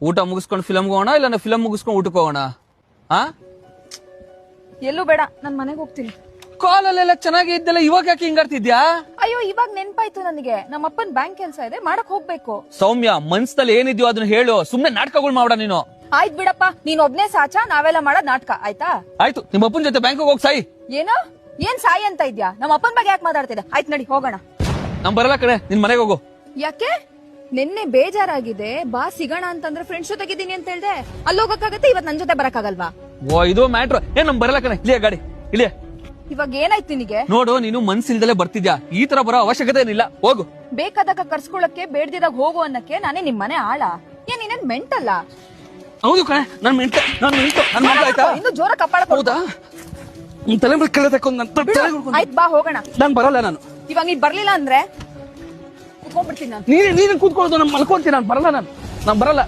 ಊಟ ಮುಗಿಸ್ಕೊಂಡು ಫಿಲಮ್ಗೆ ಹೋಗೋಣ ಇಲ್ಲ ಫಿಲಮ್ ಮುಗಿಸ್ಕೊಂಡು ಊಟಕ್ಕೆ ಹೋಗೋಣ? ಆ ಎಲ್ಲೂ ಬೇಡ, ನಾನ್ ಮನೆಗೆ ಹೋಗ್ತೀನಿ. ಕಾಲಲ್ಲೆಲ್ಲ ಚೆನ್ನಾಗಿ ಇದ್ದಲ್ಲ, ಇವಾಗ ಯಾಕೆ ಹಿಂಗಾಡ್ತಿದ್ಯಾ? ಅಯ್ಯೋ, ಇವಾಗ ನೆನ್ಪಾಯ್ತು ನನಗೆ, ನಮ್ಮಪ್ಪನ್ ಬ್ಯಾಂಕ್ ಕೆಲ್ಸ ಇದೆ, ಮಾಡಕ್ ಹೋಗ್ಬೇಕು. ಸೌಮ್ಯ, ಮನ್ಸಲ್ಲಿ ಏನಿದ್ಯೋ ಅದನ್ನ ಹೇಳು, ಸುಮ್ನೆ ನಾಟಕಗಳು ಮಾಡ ನೀನು. ಆಯ್ತು ಬಿಡಪ್ಪ, ನೀನ್ ಒಬ್ನೇ ಸಾಚಾ, ನಾವೆಲ್ಲ ಮಾಡೋದ್ ನಾಟಕ ಆಯ್ತಾ? ಆಯ್ತು, ನಿಮ್ಮ ಅಪ್ಪನ ಜೊತೆ ಬ್ಯಾಂಕ್ ಹೋಗಿ ಸಾಯಿ. ಏನೋ ಏನ್ ಸಾಯಿ ಅಂತ ಇದ್ಯಾ? ನಮ್ಮ ಅಪ್ಪನ್ ಬಗ್ಗೆ ಯಾಕೆ ಮಾತಾಡ್ತಿದ್ದೆ? ಆಯ್ತು ನಡಿ ಹೋಗೋಣ. ನಮ್ ಬರಲ್ಲ ಕಡೆ, ನಿನ್ ಮನೆಗೆ ಹೋಗು. ಯಾಕೆ? ನಿನ್ನೆ ಬೇಜಾರಾಗಿದೆ, ಬಾ ಸಿಗೋಣ ಅಂತಂದ್ರೆ ಫ್ರೆಂಡ್ಸ್ ಜೊತೆಗಿದ್ದೀನಿ ಅಂತ ಹೇಳ್ದೆ. ಅಲ್ಲಿ ಹೋಗಕ್ಕಾಗತ್ತೆ, ಇವತ್ ನನ್ ಜೊತೆ ಬರಕ್ಕಾಗಲ್ವಾ? ಓ, ಇದು ಮ್ಯಾಟ್ರ್. ನಮ್ ಬರಲ್ಲ ಕಡೆ, ಇಳಿಯ ಗಾಡಿ ಇಳಿಯ. ಇವಾಗ ಏನಾಯ್ತು ನಿನಗೆ? ನೋಡು, ನೀನು ಮನ್ಸಿಲ್ದಲೆ ಬರ್ತಿದ್ಯಾ, ಈ ತರ ಬರೋ ಅವಶ್ಯಕತೆ ಏನಿಲ್ಲ, ಹೋಗು. ಬೇಕಾದಾಗ ಕರ್ಸ್ಕೊಳಕ್ಕೆ, ಬೇಡ್ದಿದಾಗ ಹೋಗು ಅನ್ನಕ್ಕೆ ನಾನೇ ನಿಮ್ ಮನೆ ಆಳ? ಏನ್ ನೀನೇನ್ ಮೆಂಟಲ್ಲ? ಹೌದು ಕಣೆ, ನನ್ ಮೆಂಟು ನನ್ ಮಗ ಆಯ್ತಾ? ಇನ್ನು ಜೋರ ಕಪ್ಪಾಳ. ಹೌದಾ? ನಿನ್ ತಲೆ ಮೇಲೆ ಕೆಳ ತಕೊಂಡ್ ಆಯ್ತು ಬಾ ಹೋಗೋಣ. ನಾನ್ ಬರಲ್ಲ. ನಾನು ಇವಾಗ ನೀನ್ ಬರ್ಲಿಲ್ಲ ಅಂದ್ರೆ ಕುತ್ಕೊಂಡ್ಬಿಡ್ತೀನಿ ನಾನು. ನೀನ್ ಕೂತ್ಕೊಳ್ಳೋದು, ನಾನು ಮಲ್ಕೊಂತೀನಿ. ನಾನು ಬರಲ್ಲ. ನಾನು ಬರಲ್ಲ.